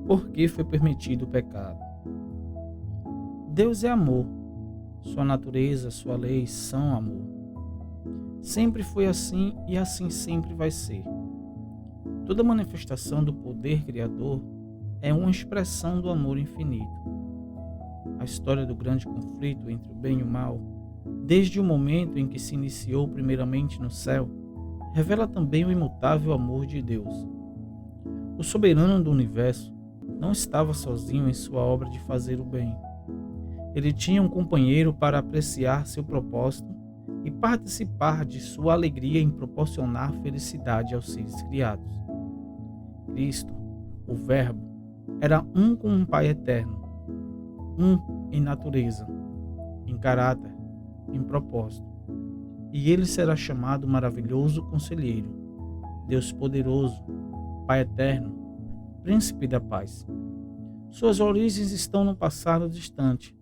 Por que foi permitido o pecado? Deus é amor. Sua natureza, sua lei são amor. Sempre foi assim e assim sempre vai ser. Toda manifestação do poder criador é uma expressão do amor infinito. A história do grande conflito entre o bem e o mal, desde o momento em que se iniciou primeiramente no céu, revela também o imutável amor de Deus. O soberano do universo não estava sozinho em sua obra de fazer o bem. Ele tinha um companheiro para apreciar seu propósito e participar de sua alegria em proporcionar felicidade aos seres criados. Cristo, o Verbo, era um com o Pai eterno, um em natureza, em caráter, em propósito. E ele será chamado Maravilhoso Conselheiro, Deus Poderoso, Pai Eterno, Príncipe da Paz. Suas origens estão no passado distante,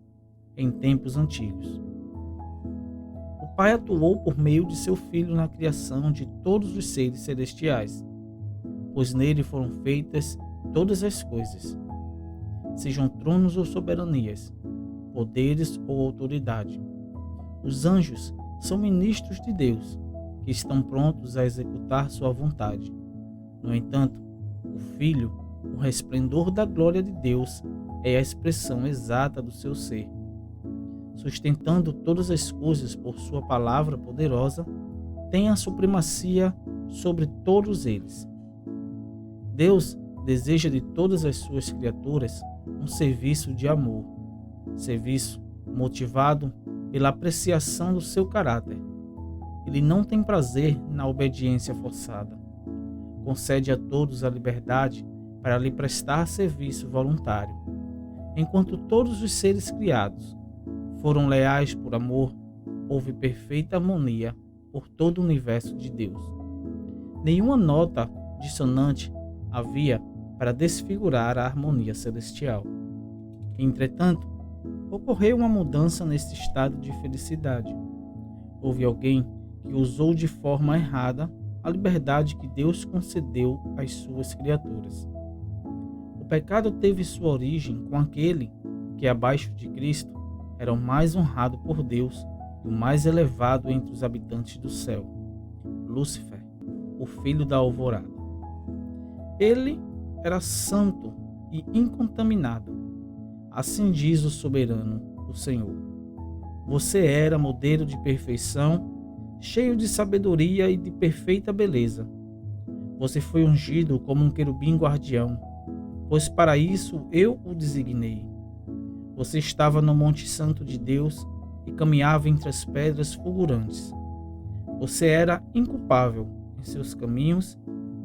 em tempos antigos. O Pai atuou por meio de seu Filho na criação de todos os seres celestiais, pois nele foram feitas todas as coisas, sejam tronos ou soberanias, poderes ou autoridade. Os anjos são ministros de Deus, que estão prontos a executar sua vontade. No entanto, o Filho, o resplendor da glória de Deus, é a expressão exata do seu ser. Sustentando todas as coisas por sua palavra poderosa, tem a supremacia sobre todos eles. Deus deseja de todas as suas criaturas um serviço de amor, serviço motivado pela apreciação do seu caráter. Ele não tem prazer na obediência forçada. Concede a todos a liberdade para lhe prestar serviço voluntário. Enquanto todos os seres criados foram leais por amor, houve perfeita harmonia por todo o universo de Deus. Nenhuma nota dissonante havia para desfigurar a harmonia celestial. Entretanto, ocorreu uma mudança nesse estado de felicidade. Houve alguém que usou de forma errada a liberdade que Deus concedeu às suas criaturas. O pecado teve sua origem com aquele que, abaixo de Cristo, era o mais honrado por Deus e o mais elevado entre os habitantes do céu, Lúcifer, o filho da alvorada. Ele era santo e incontaminado. Assim diz o soberano, o Senhor. Você era modelo de perfeição, cheio de sabedoria e de perfeita beleza. Você foi ungido como um querubim guardião, pois para isso eu o designei. Você estava no Monte Santo de Deus e caminhava entre as pedras fulgurantes. Você era inculpável em seus caminhos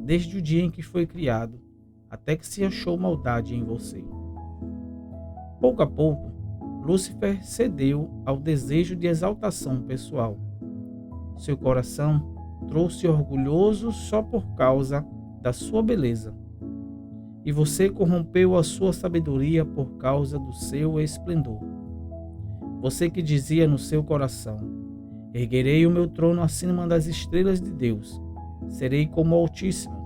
desde o dia em que foi criado, até que se achou maldade em você. Pouco a pouco, Lúcifer cedeu ao desejo de exaltação pessoal. Seu coração trouxe orgulhoso só por causa da sua beleza. E você corrompeu a sua sabedoria por causa do seu esplendor. Você que dizia no seu coração: erguerei o meu trono acima das estrelas de Deus, serei como o Altíssimo.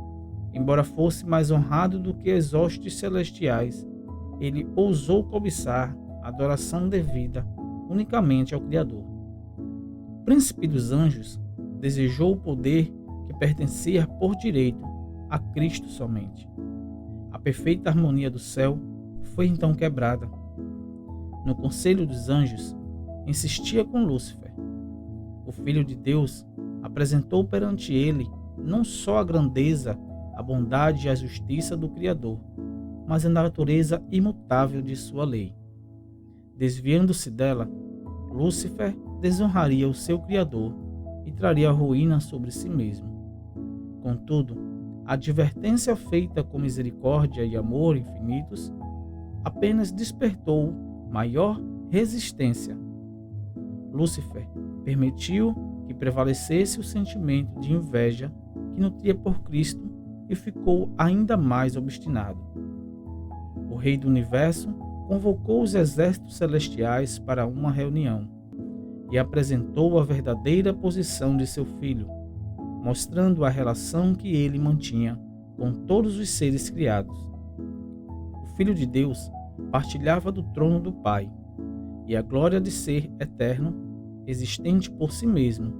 Embora fosse mais honrado do que as hostes celestiais, ele ousou cobiçar a adoração devida unicamente ao Criador. O príncipe dos anjos desejou o poder que pertencia por direito a Cristo somente. A perfeita harmonia do céu foi então quebrada. No conselho dos anjos, insistia com Lúcifer. O Filho de Deus apresentou perante ele não só a grandeza, a bondade e a justiça do Criador, mas a natureza imutável de sua lei. Desviando-se dela, Lúcifer desonraria o seu Criador e traria ruína sobre si mesmo. Contudo, a advertência feita com misericórdia e amor infinitos apenas despertou maior resistência. Lúcifer permitiu que prevalecesse o sentimento de inveja que nutria por Cristo e ficou ainda mais obstinado. O Rei do Universo convocou os exércitos celestiais para uma reunião e apresentou a verdadeira posição de seu filho, mostrando a relação que ele mantinha com todos os seres criados. O Filho de Deus partilhava do trono do Pai, e a glória de ser eterno, existente por si mesmo,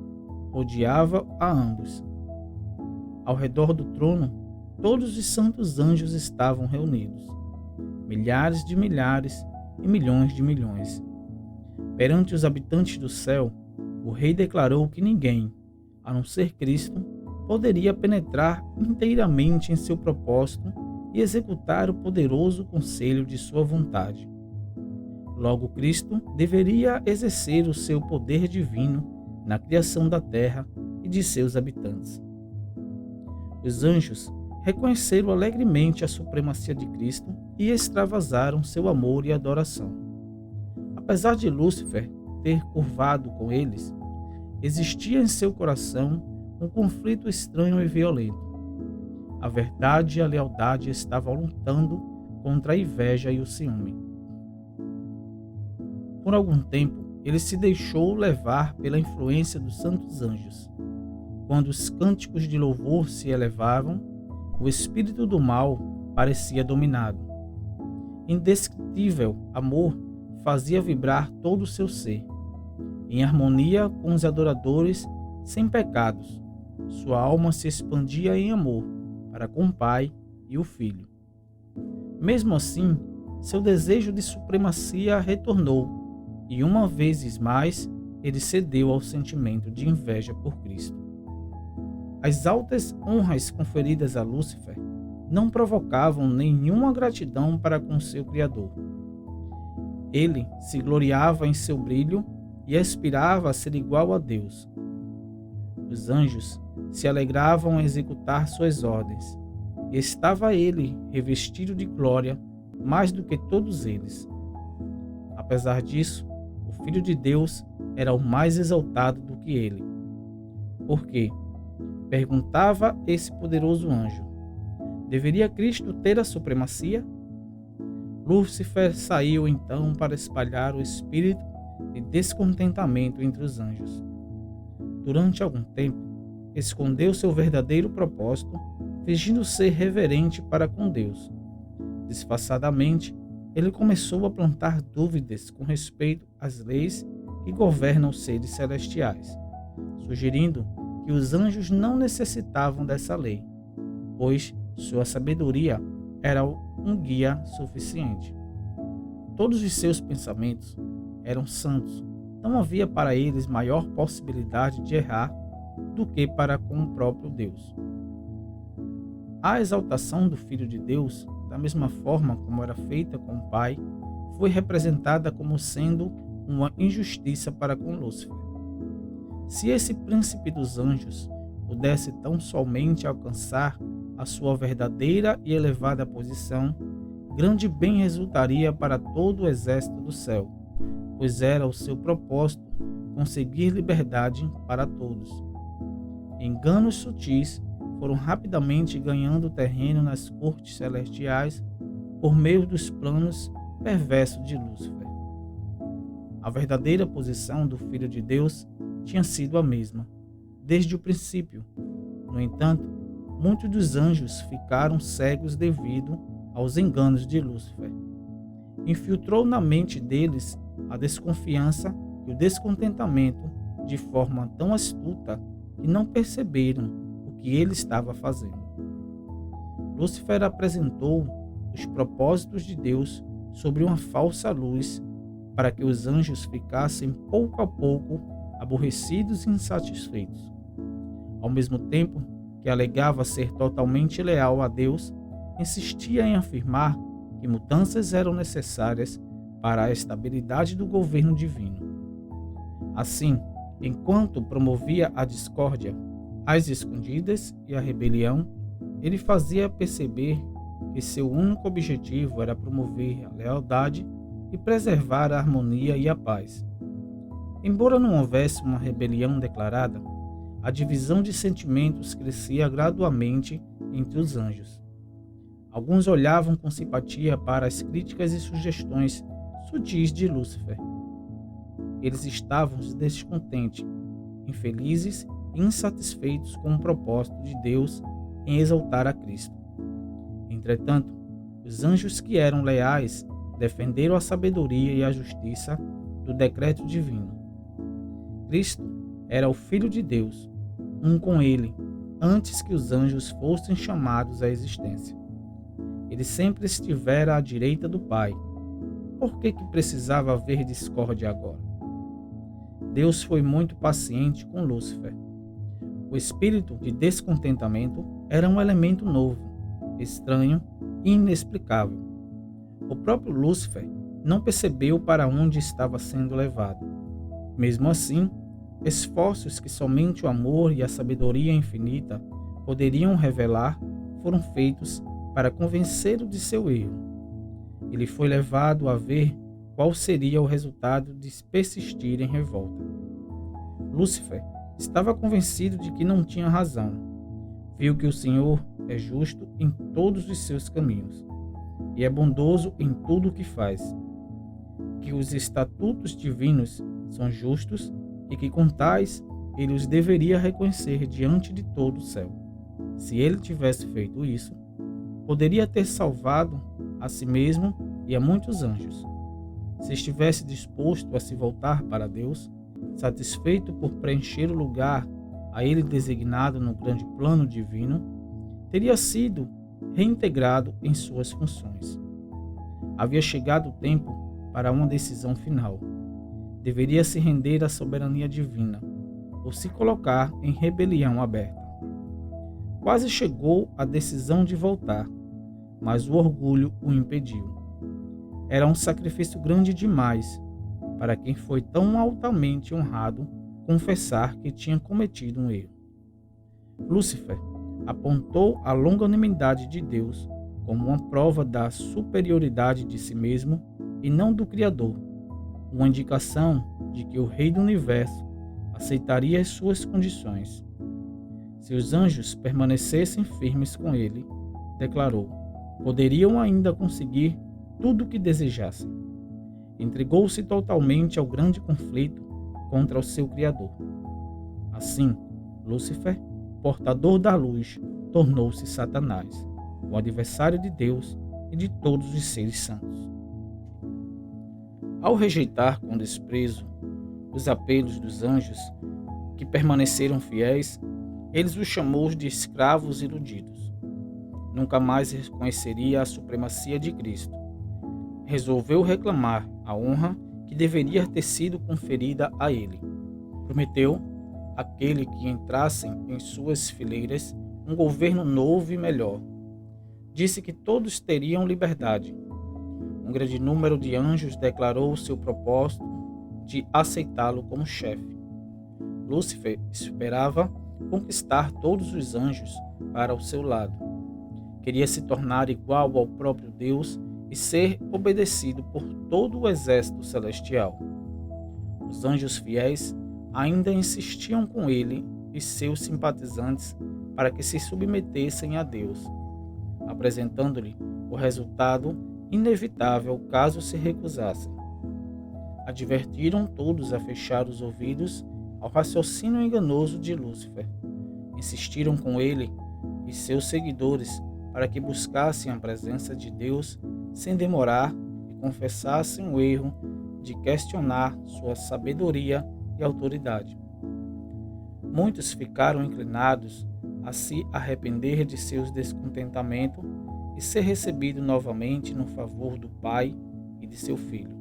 rodeava a ambos. Ao redor do trono, todos os santos anjos estavam reunidos, milhares de milhares e milhões de milhões. Perante os habitantes do céu, o rei declarou que ninguém, a não ser Cristo, poderia penetrar inteiramente em seu propósito e executar o poderoso conselho de sua vontade. Logo, Cristo deveria exercer o seu poder divino na criação da terra e de seus habitantes. Os anjos reconheceram alegremente a supremacia de Cristo e extravasaram seu amor e adoração. Apesar de Lúcifer ter curvado com eles, existia em seu coração um conflito estranho e violento. A verdade e a lealdade estavam lutando contra a inveja e o ciúme. Por algum tempo, ele se deixou levar pela influência dos santos anjos. Quando os cânticos de louvor se elevavam, o espírito do mal parecia dominado. Indescritível amor fazia vibrar todo o seu ser. Em harmonia com os adoradores sem pecados, sua alma se expandia em amor para com o Pai e o Filho. Mesmo assim, seu desejo de supremacia retornou, e uma vez mais ele cedeu ao sentimento de inveja por Cristo. As altas honras conferidas a Lúcifer não provocavam nenhuma gratidão para com seu Criador. Ele se gloriava em seu brilho e aspirava a ser igual a Deus. Os anjos se alegravam em executar suas ordens, e estava ele revestido de glória mais do que todos eles. Apesar disso, o Filho de Deus era o mais exaltado do que ele. Por quê? Perguntava esse poderoso anjo. Deveria Cristo ter a supremacia? Lúcifer saiu então para espalhar o espírito de descontentamento entre os anjos. Durante algum tempo, escondeu seu verdadeiro propósito, fingindo ser reverente para com Deus. Disfarçadamente, ele começou a plantar dúvidas com respeito às leis que governam os seres celestiais, sugerindo que os anjos não necessitavam dessa lei, pois sua sabedoria era um guia suficiente. Todos os seus pensamentos eram santos, não havia para eles maior possibilidade de errar do que para com o próprio Deus. A exaltação do Filho de Deus, da mesma forma como era feita com o Pai, foi representada como sendo uma injustiça para com Lúcifer. Se esse príncipe dos anjos pudesse tão somente alcançar a sua verdadeira e elevada posição, grande bem resultaria para todo o exército do céu, pois era o seu propósito conseguir liberdade para todos. Enganos sutis foram rapidamente ganhando terreno nas cortes celestiais por meio dos planos perversos de Lúcifer. A verdadeira posição do Filho de Deus tinha sido a mesma, desde o princípio. No entanto, muitos dos anjos ficaram cegos devido aos enganos de Lúcifer. Infiltrou na mente deles a desconfiança e o descontentamento de forma tão astuta que não perceberam o que ele estava fazendo. Lúcifer apresentou os propósitos de Deus sobre uma falsa luz para que os anjos ficassem pouco a pouco aborrecidos e insatisfeitos. Ao mesmo tempo que alegava ser totalmente leal a Deus, insistia em afirmar que mudanças eram necessárias para a estabilidade do governo divino. Assim, enquanto promovia a discórdia, as escondidas e a rebelião, ele fazia perceber que seu único objetivo era promover a lealdade e preservar a harmonia e a paz. Embora não houvesse uma rebelião declarada, a divisão de sentimentos crescia gradualmente entre os anjos. Alguns olhavam com simpatia para as críticas e sugestões sutis de Lúcifer. Eles estavam descontentes, infelizes e insatisfeitos com o propósito de Deus em exaltar a Cristo. Entretanto, Os anjos que eram leais defenderam a sabedoria e a justiça do decreto divino. Cristo era o Filho de Deus, um com ele, antes que os anjos fossem chamados à existência. Ele sempre estivera à direita do Pai. Por que precisava haver discórdia agora? Deus foi muito paciente com Lúcifer. O espírito de descontentamento era um elemento novo, estranho e inexplicável. O próprio Lúcifer não percebeu para onde estava sendo levado. Mesmo assim, esforços que somente o amor e a sabedoria infinita poderiam revelar foram feitos para convencê-lo de seu erro. Ele foi levado a ver qual seria o resultado de persistir em revolta. Lúcifer estava convencido de que não tinha razão. Viu que o Senhor é justo em todos os seus caminhos e é bondoso em tudo o que faz, que os estatutos divinos são justos e que com tais ele os deveria reconhecer diante de todo o céu. Se ele tivesse feito isso, poderia ter salvado a si mesmo e a muitos anjos. Se estivesse disposto a se voltar para Deus, satisfeito por preencher o lugar a ele designado no grande plano divino, teria sido reintegrado em suas funções. Havia chegado o tempo para uma decisão final. Deveria se render à soberania divina ou se colocar em rebelião aberta. Quase chegou a decisão de voltar, mas o orgulho o impediu. Era um sacrifício grande demais para quem foi tão altamente honrado confessar que tinha cometido um erro. Lúcifer apontou a longanimidade de Deus como uma prova da superioridade de si mesmo e não do Criador, uma indicação de que o Rei do Universo aceitaria as suas condições. Se os anjos permanecessem firmes com ele, declarou, poderiam ainda conseguir tudo o que desejassem. Entregou-se totalmente ao grande conflito contra o seu Criador. Assim, Lúcifer, portador da luz, tornou-se Satanás, o adversário de Deus e de todos os seres santos. Ao rejeitar com desprezo os apelos dos anjos, que permaneceram fiéis, eles os chamou de escravos iludidos. Nunca mais reconheceria a supremacia de Cristo. Resolveu reclamar a honra que deveria ter sido conferida a ele. Prometeu àquele que entrassem em suas fileiras um governo novo e melhor. Disse que todos teriam liberdade. Um grande número de anjos declarou seu propósito de aceitá-lo como chefe. Lúcifer esperava conquistar todos os anjos para o seu lado. Queria se tornar igual ao próprio Deus e ser obedecido por todo o exército celestial. Os anjos fiéis ainda insistiam com ele e seus simpatizantes para que se submetessem a Deus, apresentando-lhe o resultado inevitável caso se recusassem. Advertiram todos a fechar os ouvidos ao raciocínio enganoso de Lúcifer. Insistiram com ele e seus seguidores para que buscassem a presença de Deus sem demorar e confessassem o erro de questionar sua sabedoria e autoridade. Muitos ficaram inclinados a se arrepender de seus descontentamentos e ser recebido novamente no favor do Pai e de seu Filho.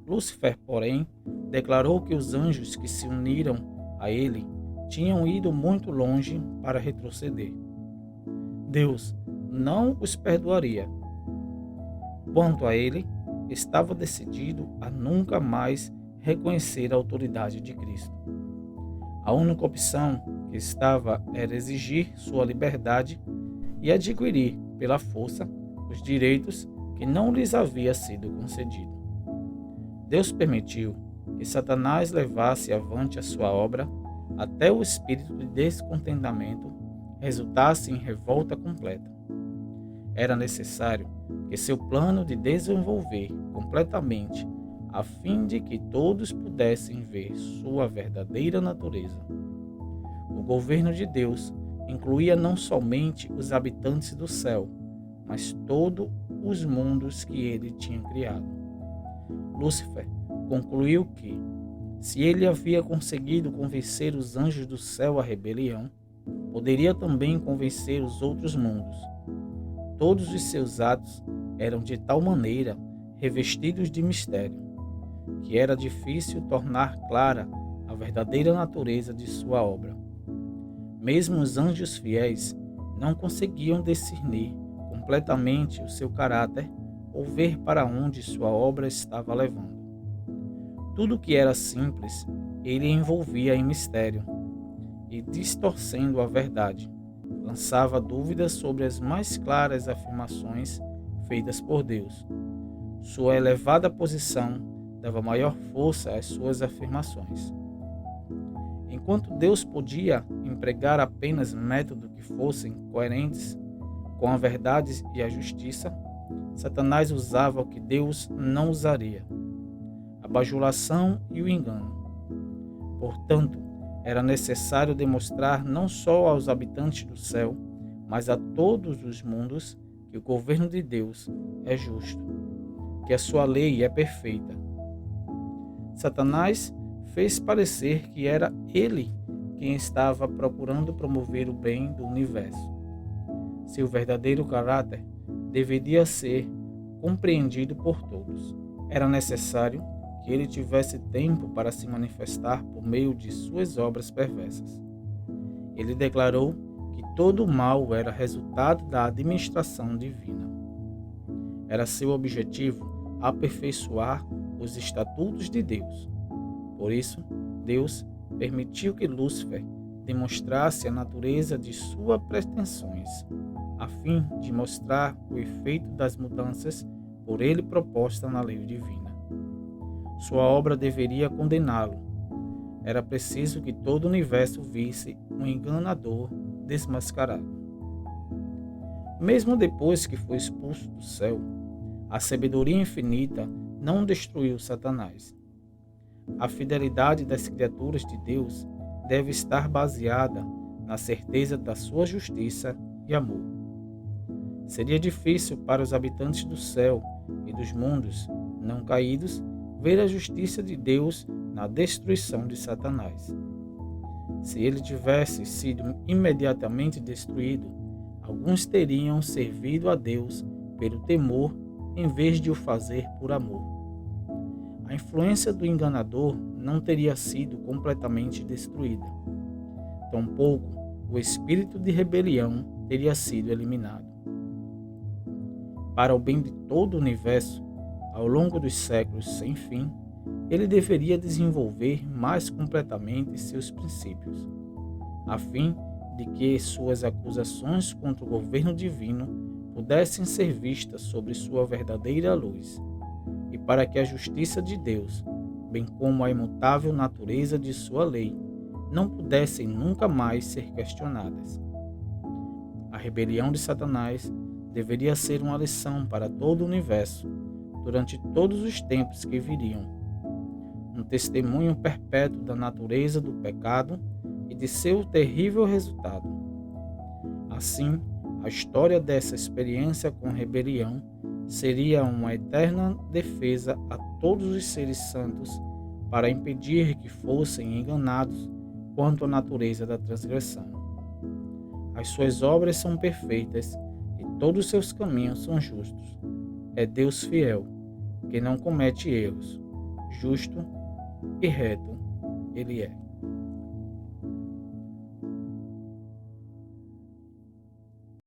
Lúcifer, porém, declarou que os anjos que se uniram a ele tinham ido muito longe para retroceder. Deus não os perdoaria. Quanto a ele, estava decidido a nunca mais reconhecer a autoridade de Cristo. A única opção que estava era exigir sua liberdade e adquirir, pela força, os direitos que não lhes havia sido concedido. Deus permitiu que Satanás levasse avante a sua obra até o espírito de descontentamento resultasse em revolta completa. Era necessário que seu plano de desenvolver completamente a fim de que todos pudessem ver sua verdadeira natureza. O governo de Deus incluía não somente os habitantes do céu, mas todos os mundos que ele tinha criado. Lúcifer concluiu que, se ele havia conseguido convencer os anjos do céu à rebelião, poderia também convencer os outros mundos. Todos os seus atos eram de tal maneira revestidos de mistério, que era difícil tornar clara a verdadeira natureza de sua obra. Mesmo os anjos fiéis não conseguiam discernir completamente o seu caráter ou ver para onde sua obra estava levando. Tudo que era simples, ele envolvia em mistério, e distorcendo a verdade, lançava dúvidas sobre as mais claras afirmações feitas por Deus. Sua elevada posição dava maior força às suas afirmações. Enquanto Deus podia empregar apenas métodos que fossem coerentes com a verdade e a justiça, Satanás usava o que Deus não usaria: a bajulação e o engano. Portanto, era necessário demonstrar não só aos habitantes do céu, mas a todos os mundos que o governo de Deus é justo, que a sua lei é perfeita. Satanás fez parecer que era ele quem estava procurando promover o bem do universo. Seu verdadeiro caráter deveria ser compreendido por todos. Era necessário que ele tivesse tempo para se manifestar por meio de suas obras perversas. Ele declarou que todo o mal era resultado da administração divina. Era seu objetivo aperfeiçoar os estatutos de Deus. Por isso, Deus permitiu que Lúcifer demonstrasse a natureza de suas pretensões, a fim de mostrar o efeito das mudanças por ele propostas na lei divina. Sua obra deveria condená-lo. Era preciso que todo o universo visse um enganador desmascarado. Mesmo depois que foi expulso do céu, a sabedoria infinita não destruiu Satanás. A fidelidade das criaturas de Deus deve estar baseada na certeza da sua justiça e amor. Seria difícil para os habitantes do céu e dos mundos não caídos ver a justiça de Deus na destruição de Satanás. Se ele tivesse sido imediatamente destruído, alguns teriam servido a Deus pelo temor em vez de o fazer por amor. A influência do enganador não teria sido completamente destruída. Tampouco o espírito de rebelião teria sido eliminado. Para o bem de todo o universo, ao longo dos séculos sem fim, ele deveria desenvolver mais completamente seus princípios, a fim de que suas acusações contra o governo divino pudessem ser vistas sob sua verdadeira luz, e para que a justiça de Deus, bem como a imutável natureza de sua lei, não pudessem nunca mais ser questionadas. A rebelião de Satanás deveria ser uma lição para todo o universo, durante todos os tempos que viriam, um testemunho perpétuo da natureza do pecado e de seu terrível resultado. Assim, a história dessa experiência com rebelião seria uma eterna defesa a todos os seres santos para impedir que fossem enganados quanto à natureza da transgressão. As suas obras são perfeitas e todos os seus caminhos são justos. É Deus fiel, que não comete erros. Justo e reto Ele é.